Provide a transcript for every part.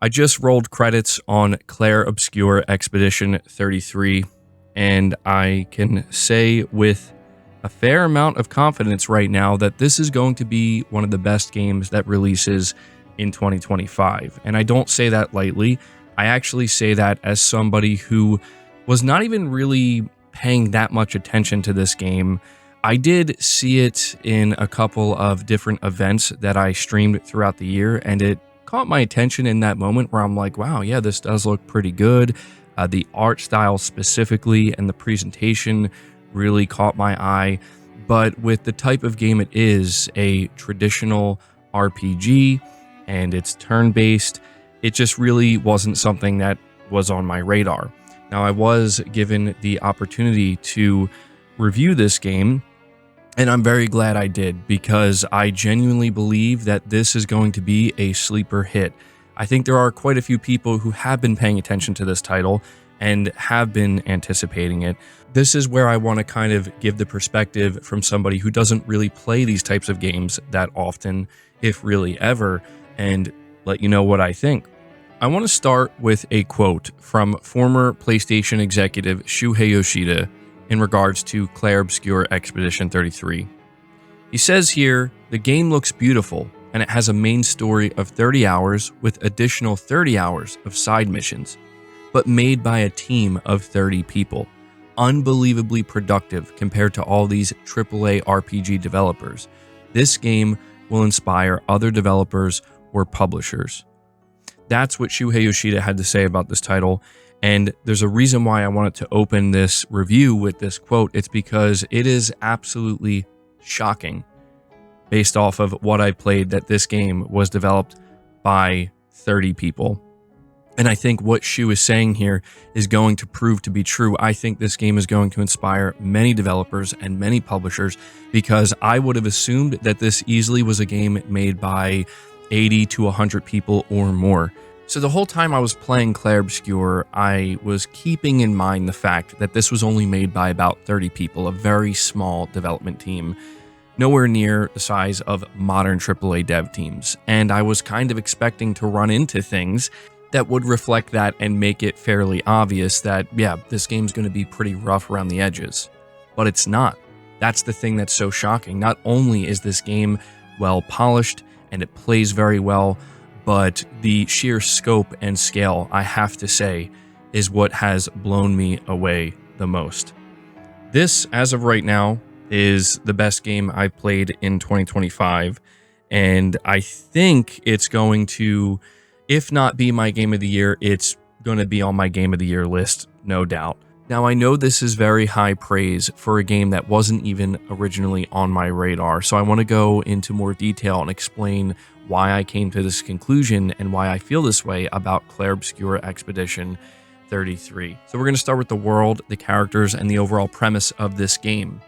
I just rolled credits on Clair Obscur Expedition 33, and I can say with a fair amount of confidence right now that this is going to be one of the best games that releases in 2025. And I don't say that lightly. I actually say that as somebody who was not even really paying that much attention to this game. I did see it in a couple of different events that I streamed throughout the year, and it caught my attention in that moment where I'm like, wow, yeah, this does look pretty good. The art style specifically and the presentation really caught my eye. But with the type of game it is, a traditional RPG, and it's turn-based, it just really wasn't something that was on my radar. Now, I was given the opportunity to review this game, and I'm very glad I did, because I genuinely believe that this is going to be a sleeper hit. I think there are quite a few people who have been paying attention to this title and have been anticipating it. This is where I want to kind of give the perspective from somebody who doesn't really play these types of games that often, if really ever, and let you know what I think. I want to start with a quote from former PlayStation executive Shuhei Yoshida in regards to Clair Obscur Expedition 33. He says here, "The game looks beautiful, and it has a main story of 30 hours with additional 30 hours of side missions, but made by a team of 30 people. Unbelievably productive compared to all these AAA RPG developers. This game will inspire other developers or publishers." That's what Shuhei Yoshida had to say about this title. And there's a reason why I wanted to open this review with this quote. It's because it is absolutely shocking, based off of what I played, that this game was developed by 30 people. And I think what Shu is saying here is going to prove to be true. I think this game is going to inspire many developers and many publishers, because I would have assumed that this easily was a game made by 80 to 100 people or more. So the whole time I was playing Clair Obscur, I was keeping in mind the fact that this was only made by about 30 people, a very small development team, nowhere near the size of modern AAA dev teams. And I was kind of expecting to run into things that would reflect that and make it fairly obvious that, yeah, this game's going to be pretty rough around the edges. But it's not. That's the thing that's so shocking. Not only is this game well polished and it plays very well, but the sheer scope and scale, I have to say, is what has blown me away the most. This, as of right now, is the best game I've played in 2025, and I think it's going to, if not be my game of the year, it's going to be on my game of the year list, no doubt. Now, I know this is very high praise for a game that wasn't even originally on my radar, so I want to go into more detail and explain why I came to this conclusion and why I feel this way about Clair Obscur Expedition 33. So we're going to start with the world, the characters, and the overall premise of this game.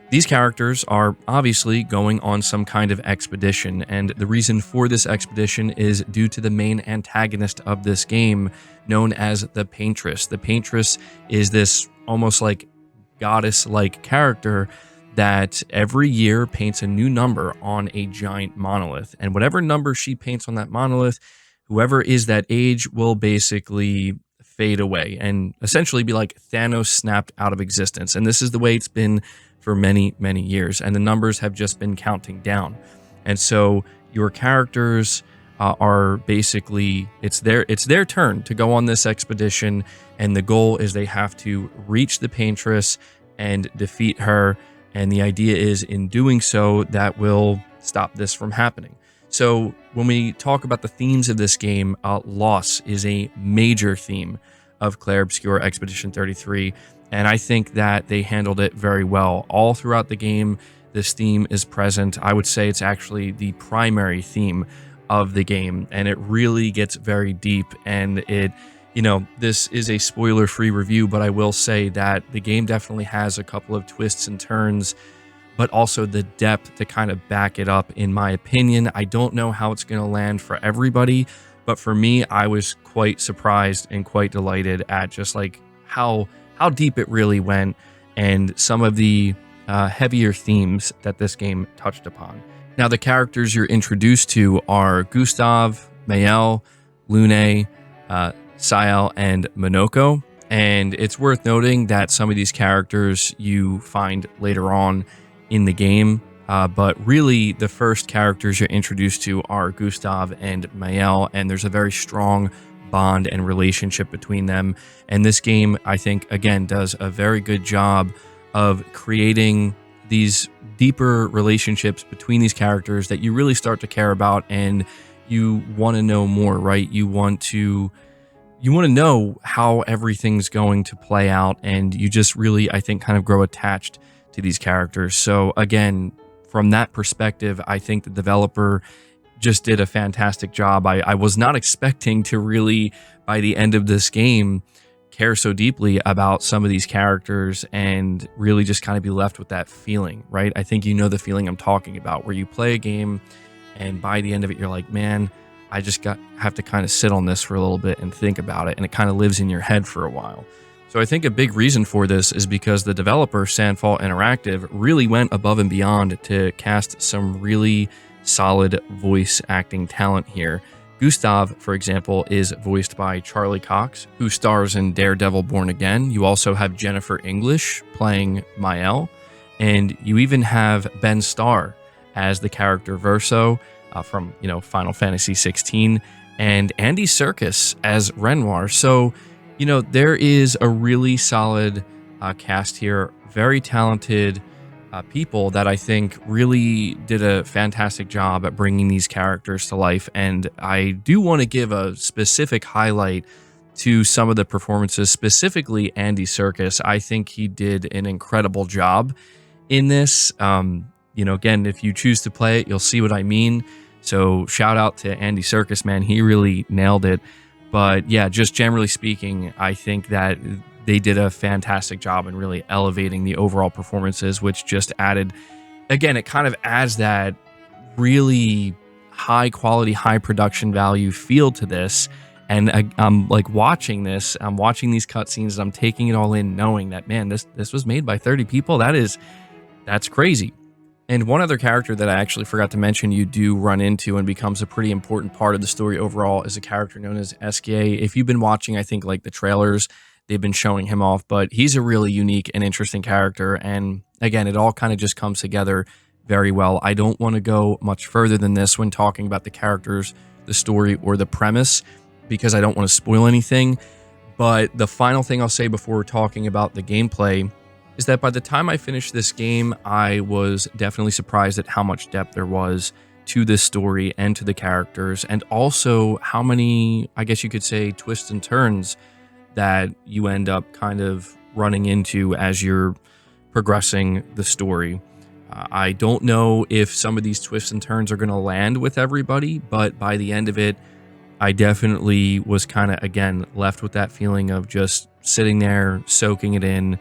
These characters are obviously going on some kind of expedition, and the reason for this expedition is due to the main antagonist of this game, known as the Paintress. The Paintress is this almost like goddess-like character that every year paints a new number on a giant monolith, and whatever number she paints on that monolith, whoever is that age will basically fade away and essentially be like Thanos snapped out of existence. And this is the way it's been for many, many years, and the numbers have just been counting down. And so your characters are basically, it's their turn to go on this expedition, and the goal is they have to reach the Paintress and defeat her. And the idea is, in doing so, that will stop this from happening. So when we talk about the themes of this game, loss is a major theme of Clair Obscur Expedition 33. And I think that they handled it very well. All throughout the game, this theme is present. I would say it's actually the primary theme of the game, and it really gets very deep. And it, you know, this is a spoiler-free review, but I will say that the game definitely has a couple of twists and turns, but also the depth to kind of back it up, in my opinion. I don't know how it's going to land for everybody, but for me, I was quite surprised and quite delighted at just like how deep it really went, and some of the heavier themes that this game touched upon. Now, the characters you're introduced to are Gustav, Mael, Lune, Sael, and Monoko. And it's worth noting that some of these characters you find later on in the game, but really the first characters you're introduced to are Gustav and Mael, and there's a very strong bond and relationship between them. And this game, I think, again, does a very good job of creating these deeper relationships between these characters that you really start to care about, and you want to know more, right? You want to know how everything's going to play out, and you just really, I think, kind of grow attached to these characters. So again, from that perspective, I think the developer just did a fantastic job. I was not expecting to really, by the end of this game, care so deeply about some of these characters and really just kind of be left with that feeling, right? I think you know the feeling I'm talking about, where you play a game and by the end of it, you're like, man, I just have to kind of sit on this for a little bit and think about it, and it kind of lives in your head for a while. So I think a big reason for this is because the developer, Sandfall Interactive, really went above and beyond to cast some really solid voice acting talent here. Gustav, for example, is voiced by Charlie Cox, who stars in Daredevil Born Again. You also have Jennifer English playing Mael, and you even have Ben Starr as the character Verso from Final Fantasy 16, and Andy Serkis as Renoir. So there is a really solid cast here, very talented people that I think really did a fantastic job at bringing these characters to life. And I do want to give a specific highlight to some of the performances, specifically Andy Serkis. I think he did an incredible job in this. Again, if you choose to play it, you'll see what I mean. So shout out to Andy Serkis, man. He really nailed it. But yeah, just generally speaking, I think that they did a fantastic job in really elevating the overall performances, which just added, again, it kind of adds that really high quality, high production value feel to this. And I'm like watching this, I'm watching these cutscenes, and I'm taking it all in, knowing that, man, this was made by 30 people. That's crazy. And one other character that I actually forgot to mention you do run into and becomes a pretty important part of the story overall is a character known as SKA. If you've been watching, I think, like the trailers, they've been showing him off, but he's a really unique and interesting character. And again, it all kind of just comes together very well. I don't want to go much further than this when talking about the characters, the story, or the premise, because I don't want to spoil anything. But the final thing I'll say before we're talking about the gameplay is that by the time I finished this game, I was definitely surprised at how much depth there was to this story and to the characters, and also how many, I guess you could say, twists and turns that you end up kind of running into as you're progressing the story. I don't know if some of these twists and turns are going to land with everybody, but by the end of it, I definitely was kind of, again, left with that feeling of just sitting there, soaking it in,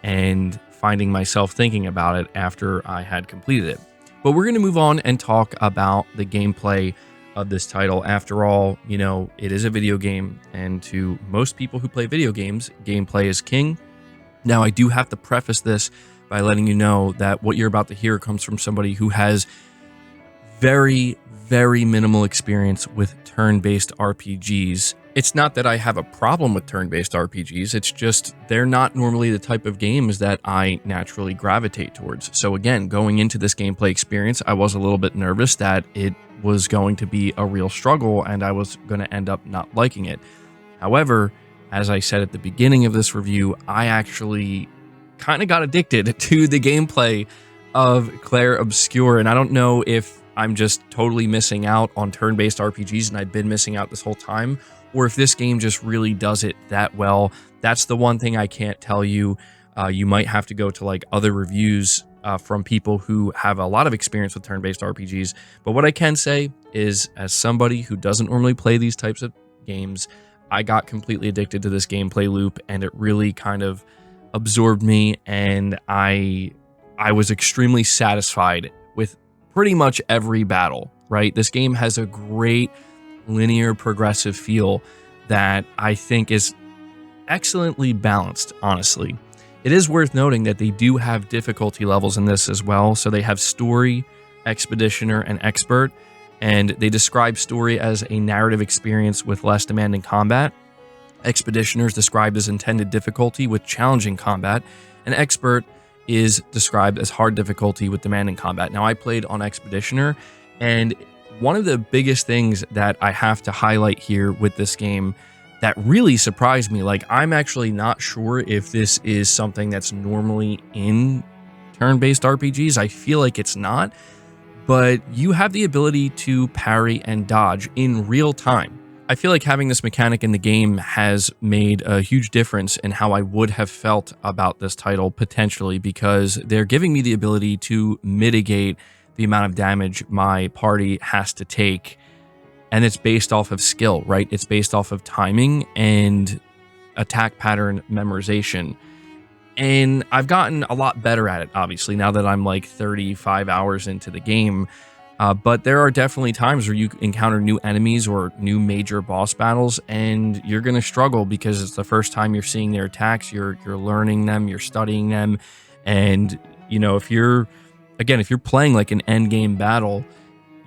and finding myself thinking about it after I had completed it. But we're going to move on and talk about the gameplay of this title. After all, it is a video game, and to most people who play video games, gameplay is king. Now, I do have to preface this by letting you know that what you're about to hear comes from somebody who has very, very minimal experience with turn-based RPGs. It's not that I have a problem with turn-based RPGs, it's just they're not normally the type of games that I naturally gravitate towards. So again, going into this gameplay experience, I was a little bit nervous that it was going to be a real struggle and I was going to end up not liking it. However, as I said at the beginning of this review, I actually kind of got addicted to the gameplay of Clair Obscur, and I don't know if I'm just totally missing out on turn-based RPGs and I've been missing out this whole time, or if this game just really does it that well. That's the one thing I can't tell you. You might have to go to like other reviews from people who have a lot of experience with turn-based RPGs. But what I can say is, as somebody who doesn't normally play these types of games, I got completely addicted to this gameplay loop, and it really kind of absorbed me, and I was extremely satisfied with pretty much every battle, right? This game has a great linear progressive feel that I think is excellently balanced, honestly. It is worth noting that they do have difficulty levels in this as well. So they have Story, Expeditioner, and Expert. And they describe story as a narrative experience with less demanding combat. Expeditioner is described as intended difficulty with challenging combat, and Expert is described as hard difficulty with demanding combat. Now, I played on Expeditioner, and one of the biggest things that I have to highlight here with this game that really surprised me, like, I'm actually not sure if this is something that's normally in turn-based RPGs. I feel like it's not, but you have the ability to parry and dodge in real time. I feel like having this mechanic in the game has made a huge difference in how I would have felt about this title potentially, because they're giving me the ability to mitigate the amount of damage my party has to take. And it's based off of skill, right? It's based off of timing and attack pattern memorization. And I've gotten a lot better at it, obviously, now that I'm like 35 hours into the game. But there are definitely times where you encounter new enemies or new major boss battles, and you're going to struggle because it's the first time you're seeing their attacks. You're learning them, you're studying them. And, you know, if you're playing like an end game battle,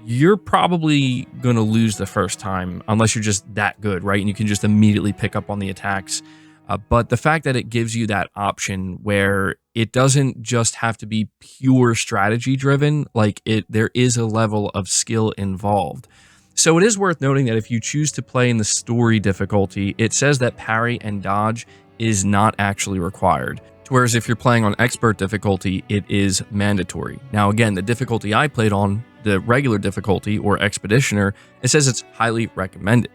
you're probably going to lose the first time unless you're just that good, right? And you can just immediately pick up on the attacks. But the fact that it gives you that option where it doesn't just have to be pure strategy driven, there is a level of skill involved. So it is worth noting that if you choose to play in the story difficulty, it says that parry and dodge is not actually required. Whereas if you're playing on expert difficulty, it is mandatory. Now, again, the difficulty I played on, the regular difficulty or expeditioner, it says it's highly recommended.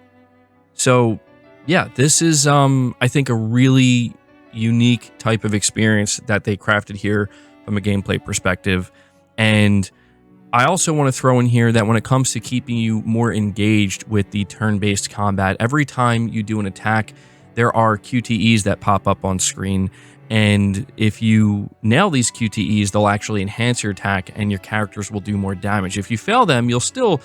So yeah, this is, I think, a really unique type of experience that they crafted here from a gameplay perspective. And I also want to throw in here that when it comes to keeping you more engaged with the turn-based combat, every time you do an attack, there are QTEs that pop up on screen. And if you nail these QTEs, they'll actually enhance your attack and your characters will do more damage. If you fail them, you'll still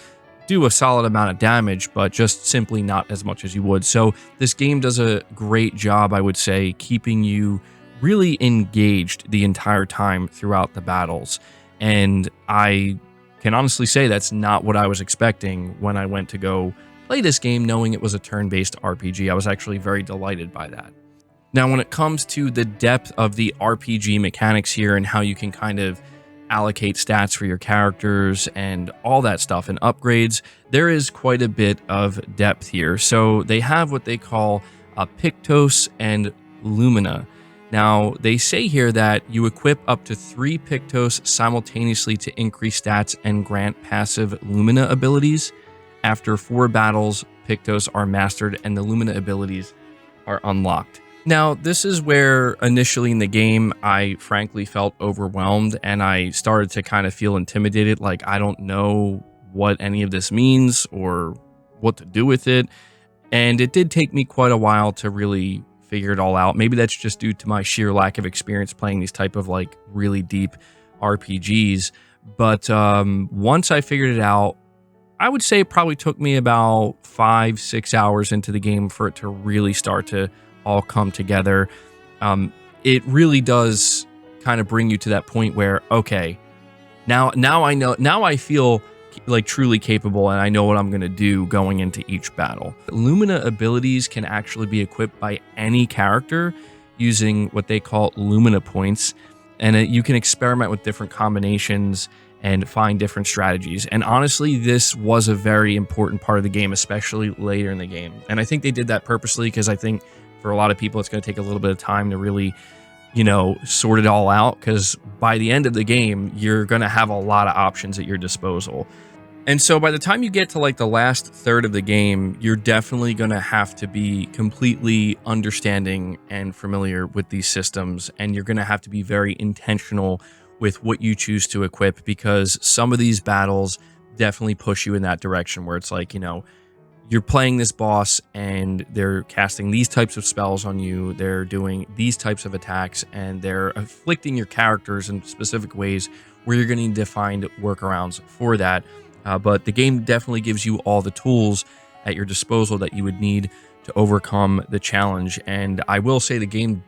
do a solid amount of damage, but just simply not as much as you would. So this game does a great job, I would say, keeping you really engaged the entire time throughout the battles. And I can honestly say that's not what I was expecting when I went to go play this game, knowing it was a turn-based RPG. I was actually very delighted by that. Now, when it comes to the depth of the RPG mechanics here and how you can kind of allocate stats for your characters and all that stuff and upgrades, there is quite a bit of depth here. So they have what they call a Pictos and Lumina. Now, they say here that you equip up to 3 Pictos simultaneously to increase stats and grant passive Lumina abilities. After 4 battles, Pictos are mastered and the Lumina abilities are unlocked. Now, this is where initially in the game, I frankly felt overwhelmed and I started to kind of feel intimidated. Like, I don't know what any of this means or what to do with it. And it did take me quite a while to really figure it all out. Maybe that's just due to my sheer lack of experience playing these type of like really deep RPGs. But once I figured it out, I would say it probably took me about 5-6 hours into the game for it to really start to all come together. It really does kind of bring you to that point where, okay, now I know, now I feel like truly capable and I know what I'm going to do going into each battle. Lumina abilities can actually be equipped by any character using what they call Lumina points, and you can experiment with different combinations and find different strategies. And honestly, this was a very important part of the game, especially later in the game. And I think they did that purposely because I think for a lot of people, it's going to take a little bit of time to really, sort it all out, because by the end of the game, you're going to have a lot of options at your disposal. And so by the time you get to like the last third of the game, you're definitely going to have to be completely understanding and familiar with these systems. And you're going to have to be very intentional with what you choose to equip, because some of these battles definitely push you in that direction where it's like, you're playing this boss and they're casting these types of spells on you, they're doing these types of attacks, and they're afflicting your characters in specific ways where you're going to need to find workarounds for that. But the game definitely gives you all the tools at your disposal that you would need to overcome the challenge. And I will say the game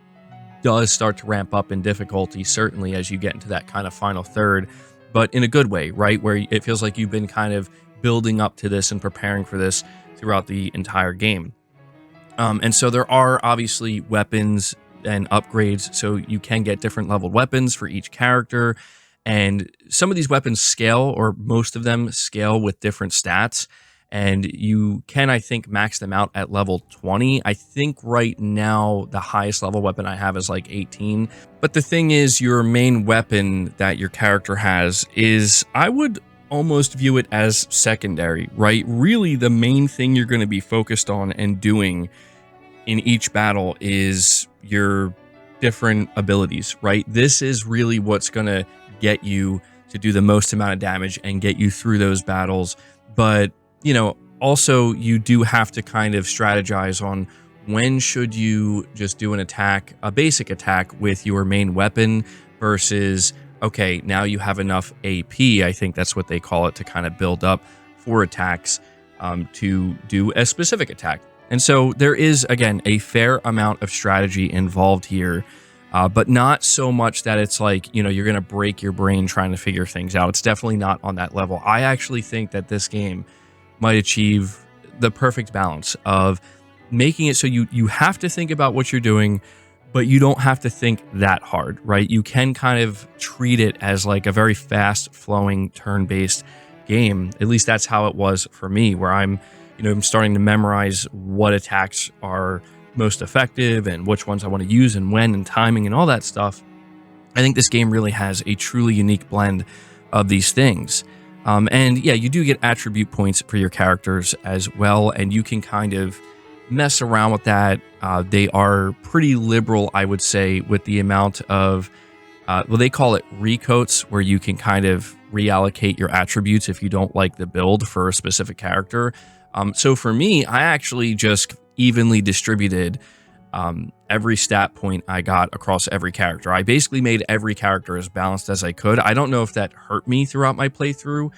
does start to ramp up in difficulty, certainly as you get into that kind of final third, but in a good way, right? Where it feels like you've been kind of building up to this and preparing for this throughout the entire game. And so there are obviously weapons and upgrades, so you can get different leveled weapons for each character. And some of these weapons scale, or most of them scale with different stats. And you can, I think, max them out at level 20. I think right now the highest level weapon I have is like 18. But the thing is, your main weapon that your character has is, I would almost view it as secondary, right? Really, the main thing you're going to be focused on and doing in each battle is your different abilities, right? This is really what's going to get you to do the most amount of damage and get you through those battles. But, you know, also you do have to kind of strategize on when should you just do an attack, a basic attack with your main weapon versus, okay, now you have enough AP, I think that's what they call it, to kind of build up for attacks to do a specific attack. And so there is, again, a fair amount of strategy involved here, but not so much that it's like, you know, you're going to break your brain trying to figure things out. It's definitely not on that level. I actually think that this game might achieve the perfect balance of making it so you have to think about what you're doing, but you don't have to think that hard, right? You can kind of treat it as like a very fast-flowing, turn-based game. At least that's how it was for me, where I'm starting to memorize what attacks are most effective and which ones I want to use and when and timing and all that stuff. I think this game really has a truly unique blend of these things. And yeah, you do get attribute points for your characters as well, and you can kind of mess around with that. They are pretty liberal, I would say, with the amount of, well, they call it recoats, where you can kind of reallocate your attributes if you don't like the build for a specific character. So for me, I actually just evenly distributed every stat point I got across every character. I basically made every character as balanced as I could. I don't know if that hurt me throughout my playthrough,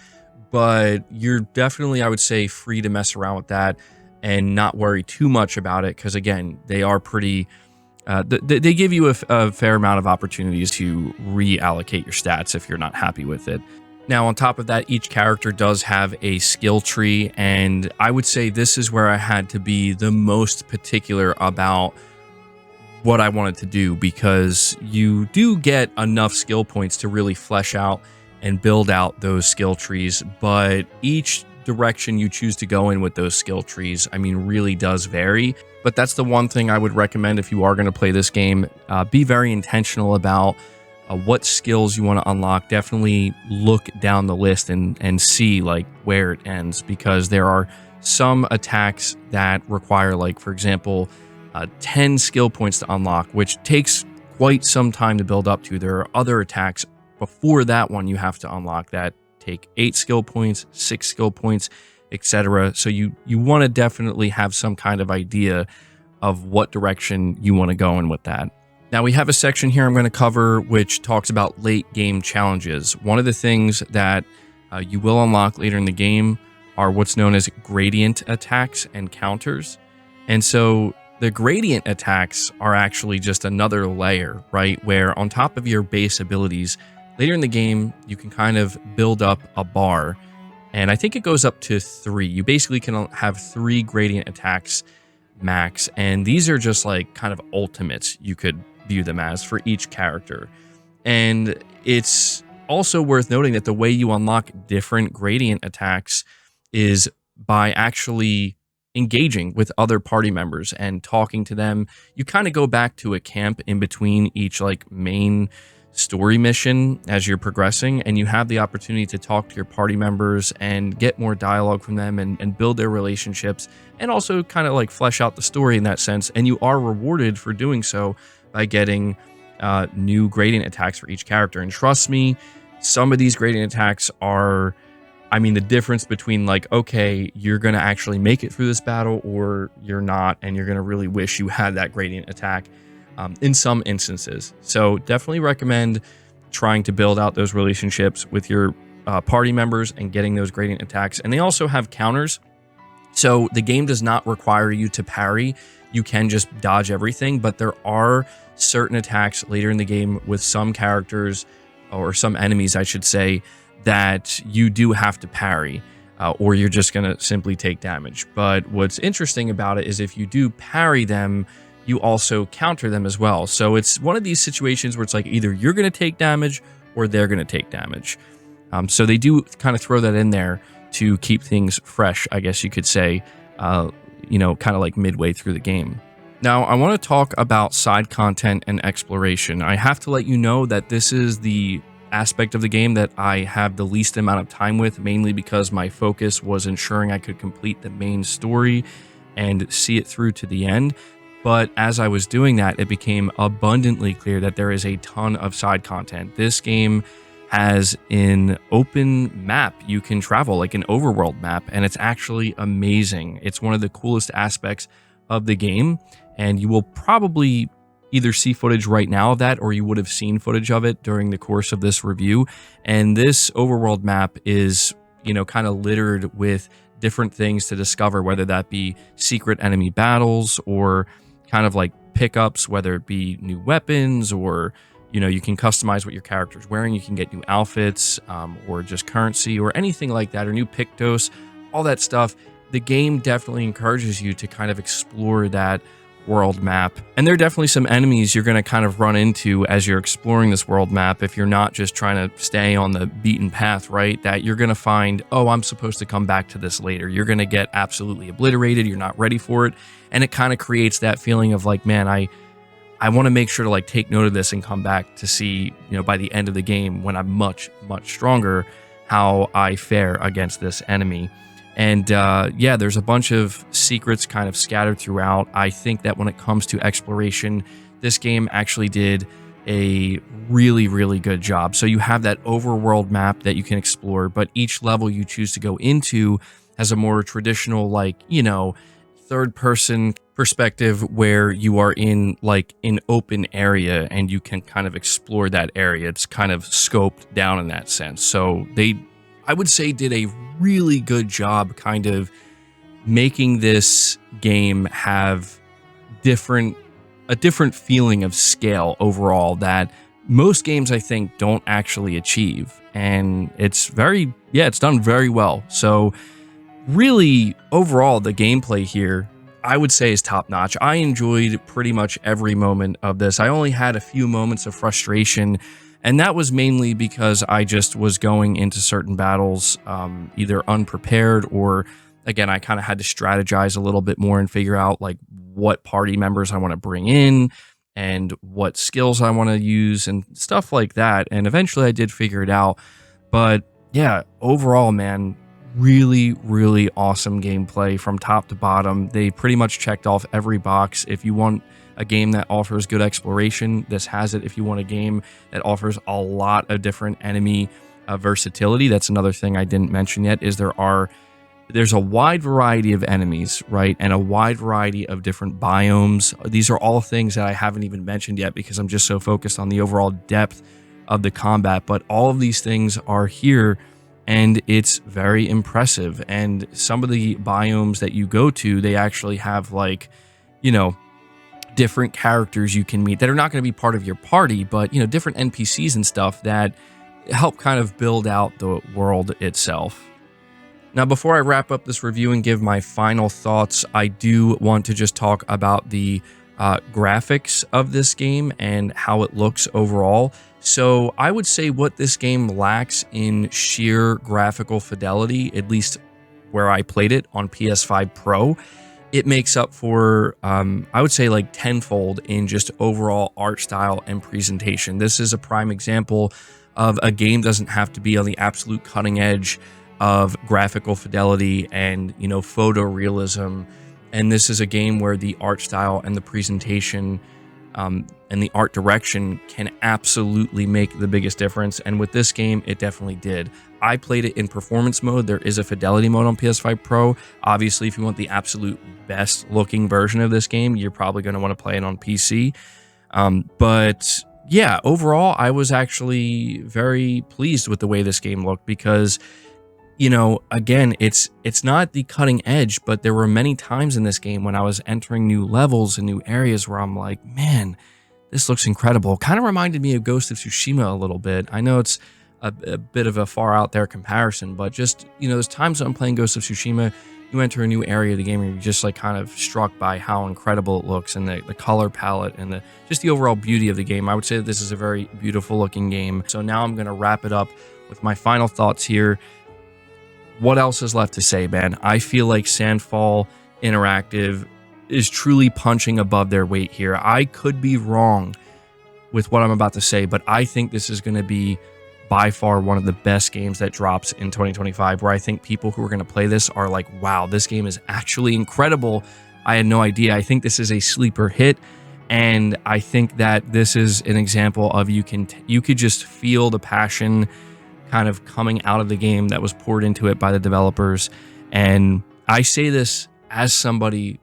but you're definitely, I would say, free to mess around with that and not worry too much about it, because again, they are pretty, they give you a fair amount of opportunities to reallocate your stats if you're not happy with it. Now, on top of that, each character does have a skill tree, and I would say this is where I had to be the most particular about what I wanted to do, because you do get enough skill points to really flesh out and build out those skill trees, but each direction you choose to go in with those skill trees, I mean, really does vary. But that's the one thing I would recommend if you are going to play this game. Be very intentional about what skills you want to unlock. Definitely look down the list and see like where it ends, because there are some attacks that require, like, for example, 10 skill points to unlock, which takes quite some time to build up to. There are other attacks before that one you have to unlock that take 8 skill points, 6 skill points, etc. So you want to definitely have some kind of idea of what direction you want to go in with that. Now, we have a section here I'm going to cover which talks about late game challenges. One of the things that you will unlock later in the game are what's known as gradient attacks and counters. And so the gradient attacks are actually just another layer, right? Where on top of your base abilities, later in the game, you can kind of build up a bar. And I think it goes up to 3. You basically can have 3 gradient attacks max. And these are just like kind of ultimates, you could view them as, for each character. And it's also worth noting that the way you unlock different gradient attacks is by actually engaging with other party members and talking to them. You kind of go back to a camp in between each like main story mission as you're progressing, and you have the opportunity to talk to your party members and get more dialogue from them and build their relationships, and also kind of like flesh out the story in that sense. And you are rewarded for doing so by getting new gradient attacks for each character. And trust me, some of these gradient attacks are, I mean, the difference between like, okay, you're going to actually make it through this battle or you're not, and you're going to really wish you had that gradient attack in some instances. So definitely recommend trying to build out those relationships with your party members and getting those gradient attacks. And they also have counters. So the game does not require you to parry. You can just dodge everything, but there are certain attacks later in the game with some characters, or some enemies, I should say, that you do have to parry. or you're just going to simply take damage. But what's interesting about it is if you do parry them, you also counter them as well. So it's one of these situations where it's like either you're going to take damage or they're going to take damage. So they do kind of throw that in there to keep things fresh, I guess you could say, you know, kind of like midway through the game. Now, I want to talk about side content and exploration. I have to let you know that this is the aspect of the game that I have the least amount of time with, mainly because my focus was ensuring I could complete the main story and see it through to the end. But as I was doing that, it became abundantly clear that there is a ton of side content. This game has an open map you can travel, like an overworld map, and it's actually amazing. It's one of the coolest aspects of the game, and you will probably either see footage right now of that, or you would have seen footage of it during the course of this review. And this overworld map is, you know, kind of littered with different things to discover, whether that be secret enemy battles or kind of like pickups, whether it be new weapons or, you know, you can customize what your character's wearing. You can get new outfits or just currency or anything like that, or new Pictos, all that stuff. The game definitely encourages you to kind of explore that world map. And there are definitely some enemies you're going to kind of run into as you're exploring this world map if you're not just trying to stay on the beaten path, right? That you're going to find, oh, I'm supposed to come back to this later. You're going to get absolutely obliterated. You're not ready for it. And it kind of creates that feeling of like, man, I want to make sure to like take note of this and come back to see, you know, by the end of the game when I'm much, much stronger, how I fare against this enemy. And yeah, there's a bunch of secrets kind of scattered throughout. I think that when it comes to exploration, this game actually did a really, really good job. So you have that overworld map that you can explore, but each level you choose to go into has a more traditional, like, you know, third-person perspective where you are in like an open area and you can kind of explore that area. It's kind of scoped down in that sense. So they, I would say, did a really good job kind of making this game have a different feeling of scale overall that most games, I think, don't actually achieve. And it's very, yeah, it's done very well. So really, overall, the gameplay here, I would say, is top notch. I enjoyed pretty much every moment of this. I only had a few moments of frustration, and that was mainly because I just was going into certain battles either unprepared or, again, I kind of had to strategize a little bit more and figure out like what party members I want to bring in and what skills I want to use and stuff like that. And eventually I did figure it out. But yeah, overall, man, really, really awesome gameplay from top to bottom. They pretty much checked off every box. If you want a game that offers good exploration, this has it. If you want a game that offers a lot of different enemy versatility, that's another thing I didn't mention yet, is there's a wide variety of enemies, right? And a wide variety of different biomes. These are all things that I haven't even mentioned yet because I'm just so focused on the overall depth of the combat. But all of these things are here, and it's very impressive. And some of the biomes that you go to, they actually have like, you know, different characters you can meet that are not going to be part of your party, but, you know, different NPCs and stuff that help kind of build out the world itself. Now, before I wrap up this review and give my final thoughts, I do want to just talk about the graphics of this game and how it looks overall. So I would say what this game lacks in sheer graphical fidelity, at least where I played it on PS5 Pro, it makes up for, I would say, like tenfold in just overall art style and presentation. This is a prime example of a game doesn't have to be on the absolute cutting edge of graphical fidelity and, you know, photorealism. And this is a game where the art style and the presentation and the art direction can absolutely make the biggest difference. And with this game, it definitely did. I played it in performance mode. There is a fidelity mode on PS5 Pro. Obviously, if you want the absolute best looking version of this game, you're probably going to want to play it on PC. But yeah, overall, I was actually very pleased with the way this game looked because, you know, again, it's not the cutting edge, but there were many times in this game when I was entering new levels and new areas where I'm like, man, this looks incredible. Kind of reminded me of Ghost of Tsushima a little bit. I know it's a bit of a far out there comparison, but just, there's times when I'm playing Ghost of Tsushima, you enter a new area of the game and you're just like kind of struck by how incredible it looks, and the color palette and just the overall beauty of the game. I would say that this is a very beautiful looking game. So now I'm going to wrap it up with my final thoughts here. What else is left to say, man? I feel like Sandfall Interactive is truly punching above their weight here. I could be wrong with what I'm about to say, but I think this is going to be by far one of the best games that drops in 2025, where I think people who are going to play this are like, wow, this game is actually incredible. I had no idea. I think this is a sleeper hit, and I think that this is an example of you could just feel the passion kind of coming out of the game that was poured into it by the developers. And I say this as somebody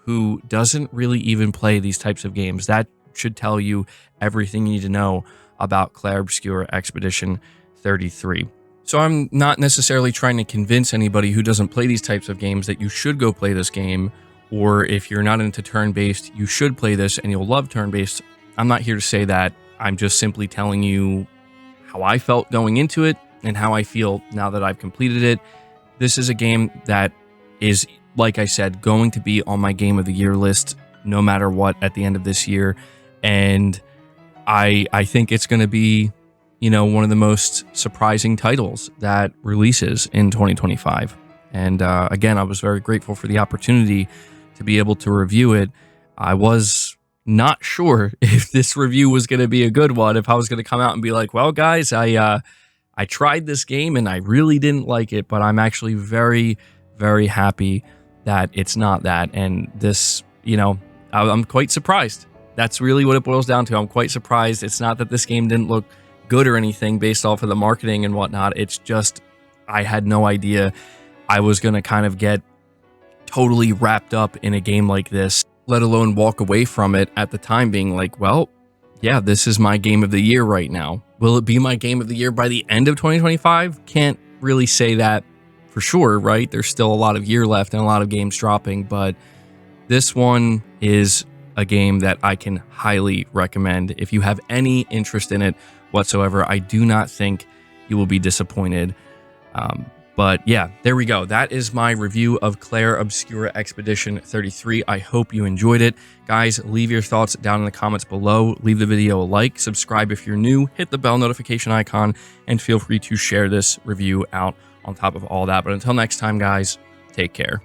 who doesn't really even play these types of games. That should tell you everything you need to know about Clair Obscur Expedition 33. So I'm not necessarily trying to convince anybody who doesn't play these types of games that you should go play this game, or if you're not into turn-based, you should play this and you'll love turn-based. I'm not here to say that. I'm just simply telling you how I felt going into it and how I feel now that I've completed it. This is a game that is, like I said, going to be on my Game of the Year list no matter what at the end of this year. And I think it's going to be, one of the most surprising titles that releases in 2025. And again, I was very grateful for the opportunity to be able to review it. I was not sure if this review was going to be a good one, if I was going to come out and be like, well, guys, I tried this game and I really didn't like it, but I'm actually very, very happy that it's not that. And this, I'm quite surprised. That's really what it boils down to. I'm quite surprised. It's not that this game didn't look good or anything based off of the marketing and whatnot. It's just, I had no idea I was going to kind of get totally wrapped up in a game like this, let alone walk away from it at the time being like, well, yeah, this is my Game of the Year right now. Will it be my Game of the Year by the end of 2025? Can't really say that for sure, right? There's still a lot of year left and a lot of games dropping, but this one is a game that I can highly recommend. If you have any interest in it whatsoever, I do not think you will be disappointed. But yeah, there we go. That is my review of Clair Obscur Expedition 33. I hope you enjoyed it. Guys, leave your thoughts down in the comments below. Leave the video a like, subscribe if you're new, hit the bell notification icon, and feel free to share this review out on top of all that. But until next time, guys, take care.